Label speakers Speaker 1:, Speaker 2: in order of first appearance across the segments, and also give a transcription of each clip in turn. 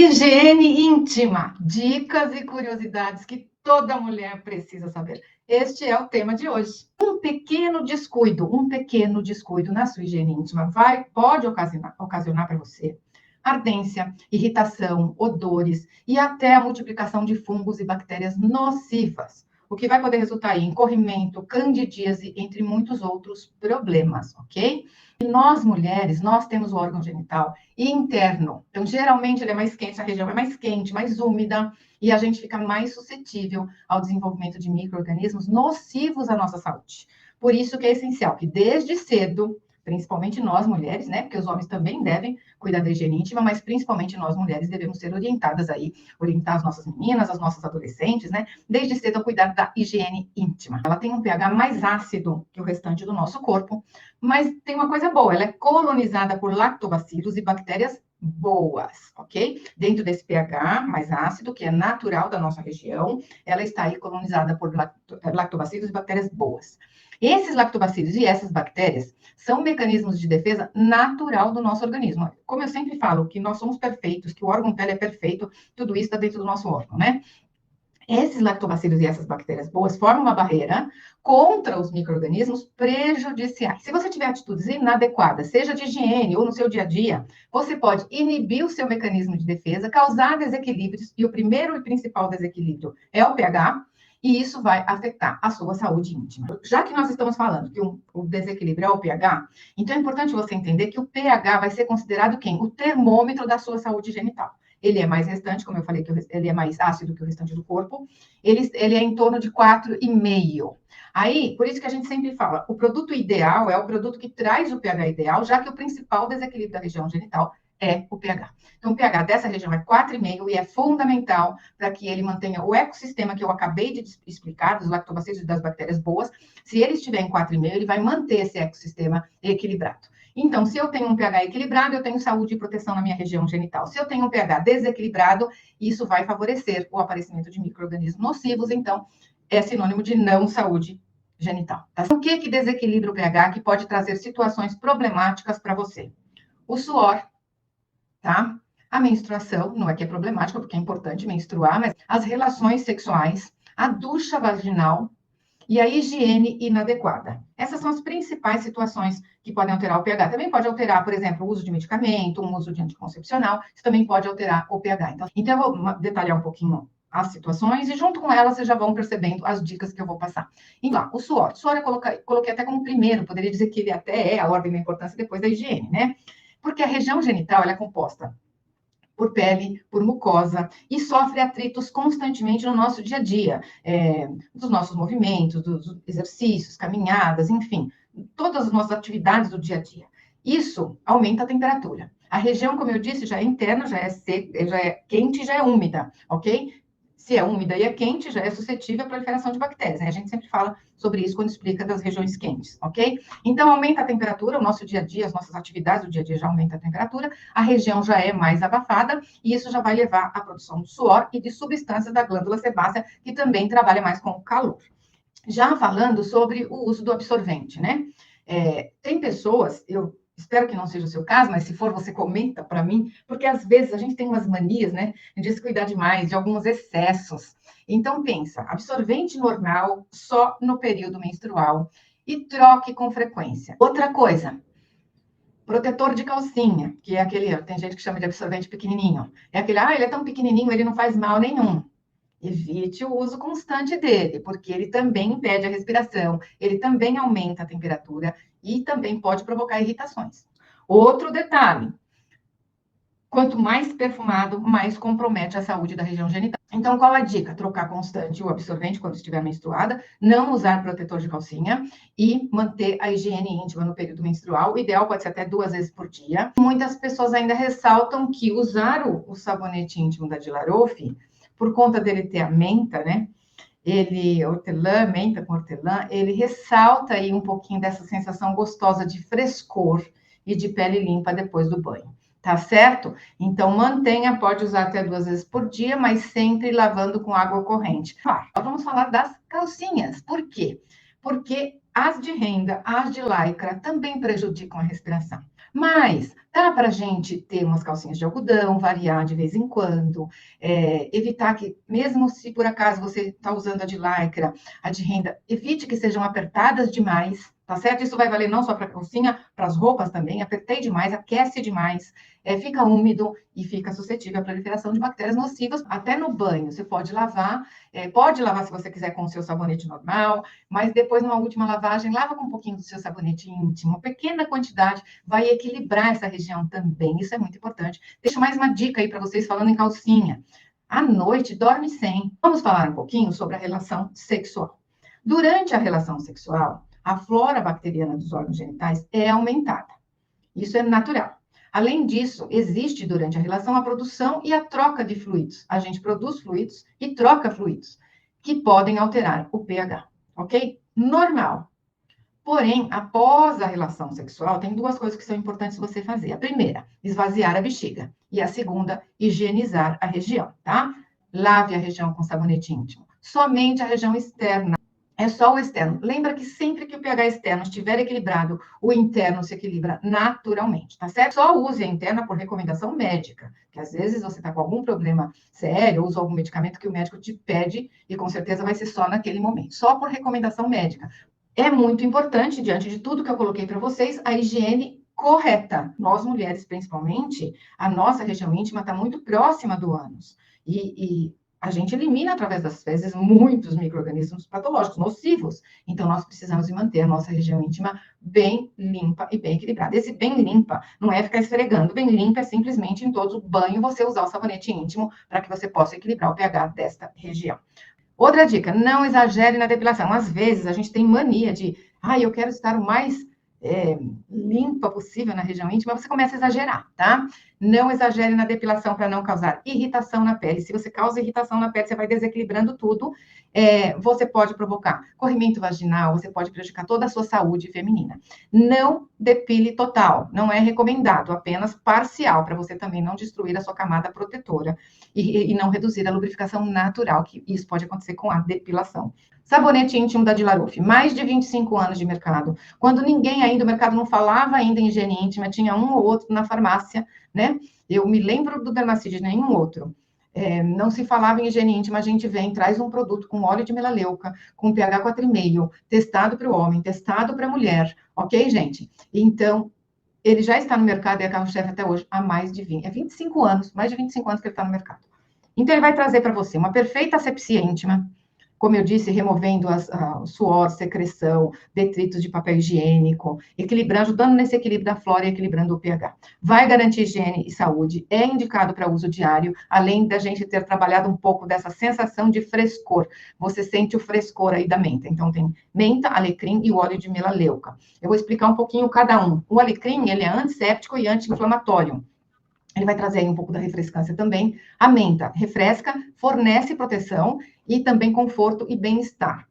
Speaker 1: Higiene íntima, dicas e curiosidades que toda mulher precisa saber. Este é o tema de hoje. Um pequeno descuido na sua higiene íntima pode ocasionar para você ardência, irritação, odores e até a multiplicação de fungos e bactérias nocivas, o que vai poder resultar em corrimento, candidíase, entre muitos outros problemas, ok? E nós, mulheres, nós temos o órgão genital interno. Então, geralmente, ele é mais quente, a região é mais quente, mais úmida, e a gente fica mais suscetível ao desenvolvimento de micro-organismos nocivos à nossa saúde. Por isso que é essencial que, desde cedo, principalmente nós mulheres, né? Porque os homens também devem cuidar da higiene íntima, mas principalmente nós mulheres devemos ser orientadas aí, orientar as nossas meninas, as nossas adolescentes, né? Desde cedo a cuidar da higiene íntima. Ela tem um pH mais ácido que o restante do nosso corpo, mas tem uma coisa boa, ela é colonizada por lactobacilos e bactérias boas, ok? Dentro desse pH mais ácido, que é natural da nossa região, ela está aí colonizada por lactobacilos e bactérias boas. Esses lactobacilos e essas bactérias são mecanismos de defesa natural do nosso organismo. Como eu sempre falo, que nós somos perfeitos, que o órgão pele é perfeito, tudo isso está dentro do nosso órgão, né? Esses lactobacilos e essas bactérias boas formam uma barreira contra os micro-organismos prejudiciais. Se você tiver atitudes inadequadas, seja de higiene ou no seu dia a dia, você pode inibir o seu mecanismo de defesa, causar desequilíbrios, e o primeiro e principal desequilíbrio é o pH, e isso vai afetar a sua saúde íntima. Já que nós estamos falando que o desequilíbrio é o pH, então é importante você entender que o pH vai ser considerado quem? O termômetro da sua saúde genital. Ele é mais restante, como eu falei, que ele é mais ácido que o restante do corpo. Ele é em torno de 4,5. Aí, por isso que a gente sempre fala, o produto ideal é o produto que traz o pH ideal, já que o principal desequilíbrio da região genital é o pH. Então, o pH dessa região é 4,5 e é fundamental para que ele mantenha o ecossistema que eu acabei de explicar, dos lactobacilos e das bactérias boas. Se ele estiver em 4,5, ele vai manter esse ecossistema equilibrado. Então, se eu tenho um pH equilibrado, eu tenho saúde e proteção na minha região genital. Se eu tenho um pH desequilibrado, isso vai favorecer o aparecimento de micro-organismos nocivos, então é sinônimo de não saúde genital. Tá? O que desequilibra o pH que pode trazer situações problemáticas para você? O suor, tá? A menstruação, não é que é problemática, porque é importante menstruar, mas as relações sexuais, a ducha vaginal, e a higiene inadequada. Essas são as principais situações que podem alterar o pH. Também pode alterar, por exemplo, o uso de medicamento, o uso de anticoncepcional, isso também pode alterar o pH. Então eu vou detalhar um pouquinho as situações e junto com elas vocês já vão percebendo as dicas que eu vou passar. Então, lá, o suor. O suor eu coloquei até como primeiro, poderia dizer que ele até é a ordem da importância depois da higiene, né? Porque a região genital, ela é composta por pele, por mucosa, e sofre atritos constantemente no nosso dia a dia, dos nossos movimentos, dos exercícios, caminhadas, enfim, todas as nossas atividades do dia a dia. Isso aumenta a temperatura. A região, como eu disse, já é interna, já é seca, já é quente, já é úmida, ok? Se é úmida e é quente, já é suscetível à proliferação de bactérias, né? A gente sempre fala sobre isso quando explica das regiões quentes, ok? Então, aumenta a temperatura, o nosso dia a dia, as nossas atividades do dia a dia já aumenta a temperatura, a região já é mais abafada, e isso já vai levar à produção de suor e de substâncias da glândula sebácea, que também trabalha mais com o calor. Já falando sobre o uso do absorvente, né? Tem pessoas, eu espero que não seja o seu caso, mas se for, você comenta para mim, porque às vezes a gente tem umas manias, né, de descuidar demais, de alguns excessos. Então, pensa, absorvente normal só no período menstrual e troque com frequência. Outra coisa, protetor de calcinha, que é aquele, tem gente que chama de absorvente pequenininho. É aquele, ele é tão pequenininho, ele não faz mal nenhum. Evite o uso constante dele, porque ele também impede a respiração, ele também aumenta a temperatura e também pode provocar irritações. Outro detalhe, quanto mais perfumado, mais compromete a saúde da região genital. Então, qual a dica? Trocar constante o absorvente quando estiver menstruada, não usar protetor de calcinha e manter a higiene íntima no período menstrual. O ideal pode ser até 2 vezes por dia. Muitas pessoas ainda ressaltam que usar o sabonete íntimo da Dilarof, por conta dele ter a menta, né? Menta com hortelã, ele ressalta aí um pouquinho dessa sensação gostosa de frescor e de pele limpa depois do banho. Tá certo? Então, mantenha, pode usar até 2 vezes por dia, mas sempre lavando com água corrente. Claro, vamos falar das calcinhas. Por quê? Porque as de renda, as de lycra, também prejudicam a respiração. Mas dá para a gente ter umas calcinhas de algodão, variar de vez em quando, evitar que, mesmo se por acaso você está usando a de lycra, a de renda, evite que sejam apertadas demais, tá certo? Isso vai valer não só para a calcinha, para as roupas também. Apertei demais, aquece demais, fica úmido e fica suscetível à proliferação de bactérias nocivas. Até no banho, você pode lavar se você quiser com o seu sabonete normal, mas depois, numa última lavagem, lava com um pouquinho do seu sabonete íntimo, uma pequena quantidade, vai equilibrar essa região também. Isso é muito importante. Deixo mais uma dica aí para vocês falando em calcinha. À noite, dorme sem. Vamos falar um pouquinho sobre a relação sexual. Durante a relação sexual, a flora bacteriana dos órgãos genitais é aumentada. Isso é natural. Além disso, existe durante a relação a produção e a troca de fluidos. A gente produz fluidos e troca fluidos, que podem alterar o pH, ok? Normal. Porém, após a relação sexual, tem duas coisas que são importantes você fazer. A primeira, esvaziar a bexiga. E a segunda, higienizar a região, tá? Lave a região com sabonete íntimo. Somente a região externa. É só o externo. Lembra que sempre que o pH externo estiver equilibrado, o interno se equilibra naturalmente, tá certo? Só use a interna por recomendação médica, que às vezes você está com algum problema sério, usa algum medicamento que o médico te pede e com certeza vai ser só naquele momento. Só por recomendação médica. É muito importante, diante de tudo que eu coloquei para vocês, a higiene correta. Nós, mulheres, principalmente, a nossa região íntima está muito próxima do ânus. E a gente elimina, através das fezes, muitos micro-organismos patológicos, nocivos. Então, nós precisamos manter a nossa região íntima bem limpa e bem equilibrada. Esse bem limpa não é ficar esfregando. Bem limpa é simplesmente, em todo banho, você usar o sabonete íntimo para que você possa equilibrar o pH desta região. Outra dica, não exagere na depilação. Às vezes a gente tem mania de, eu quero estar o mais limpa possível na região íntima, você começa a exagerar, tá? Não exagere na depilação para não causar irritação na pele. Se você causa irritação na pele, você vai desequilibrando tudo. Você pode provocar corrimento vaginal, você pode prejudicar toda a sua saúde feminina. Não depile total, não é recomendado, apenas parcial, para você também não destruir a sua camada protetora e não reduzir a lubrificação natural, que isso pode acontecer com a depilação. Sabonete íntimo da Dilaruf, mais de 25 anos de mercado. Quando ninguém ainda, o mercado não falava ainda em higiene íntima, tinha um ou outro na farmácia, né? Eu me lembro do Dermacide, nenhum outro. Não se falava em higiene íntima, a gente vem, traz um produto com óleo de melaleuca, com pH 4,5, testado para o homem, testado para a mulher, ok, gente? Então, ele já está no mercado e é carro-chefe até hoje, há mais de 25 anos, mais de 25 anos que ele está no mercado. Então, ele vai trazer para você uma perfeita asepsia íntima, como eu disse, removendo o suor, secreção, detritos de papel higiênico, equilibrando, ajudando nesse equilíbrio da flora e equilibrando o pH. Vai garantir higiene e saúde, é indicado para uso diário, além da gente ter trabalhado um pouco dessa sensação de frescor. Você sente o frescor aí da menta. Então, tem menta, alecrim e o óleo de melaleuca. Eu vou explicar um pouquinho cada um. O alecrim, ele é antisséptico e anti-inflamatório. Ele vai trazer aí um pouco da refrescância também. A menta refresca, fornece proteção e também conforto e bem-estar.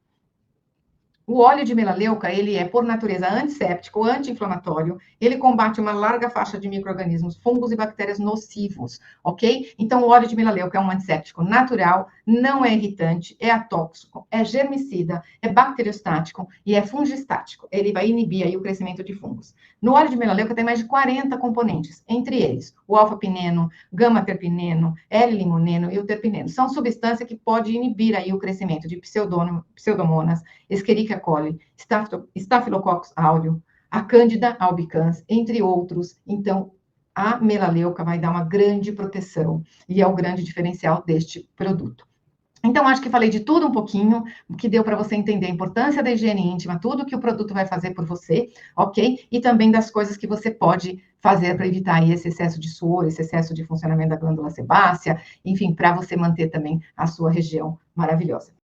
Speaker 1: O óleo de melaleuca, ele é, por natureza, antisséptico, anti-inflamatório, ele combate uma larga faixa de micro-organismos, fungos e bactérias nocivos, ok? Então, o óleo de melaleuca é um antisséptico natural, não é irritante, é atóxico, é germicida, é bacteriostático e é fungistático. Ele vai inibir aí o crescimento de fungos. No óleo de melaleuca tem mais de 40 componentes, entre eles o alfa-pineno, gama-terpineno, L-limoneno e o terpineno. São substâncias que podem inibir aí o crescimento de pseudomonas, Escherichia coli, Staphylococcus aureus, a Candida albicans, entre outros. Então, a melaleuca vai dar uma grande proteção e é o grande diferencial deste produto. Então, acho que falei de tudo um pouquinho, que deu para você entender a importância da higiene íntima, tudo que o produto vai fazer por você, ok? E também das coisas que você pode fazer para evitar aí esse excesso de suor, esse excesso de funcionamento da glândula sebácea, enfim, para você manter também a sua região maravilhosa.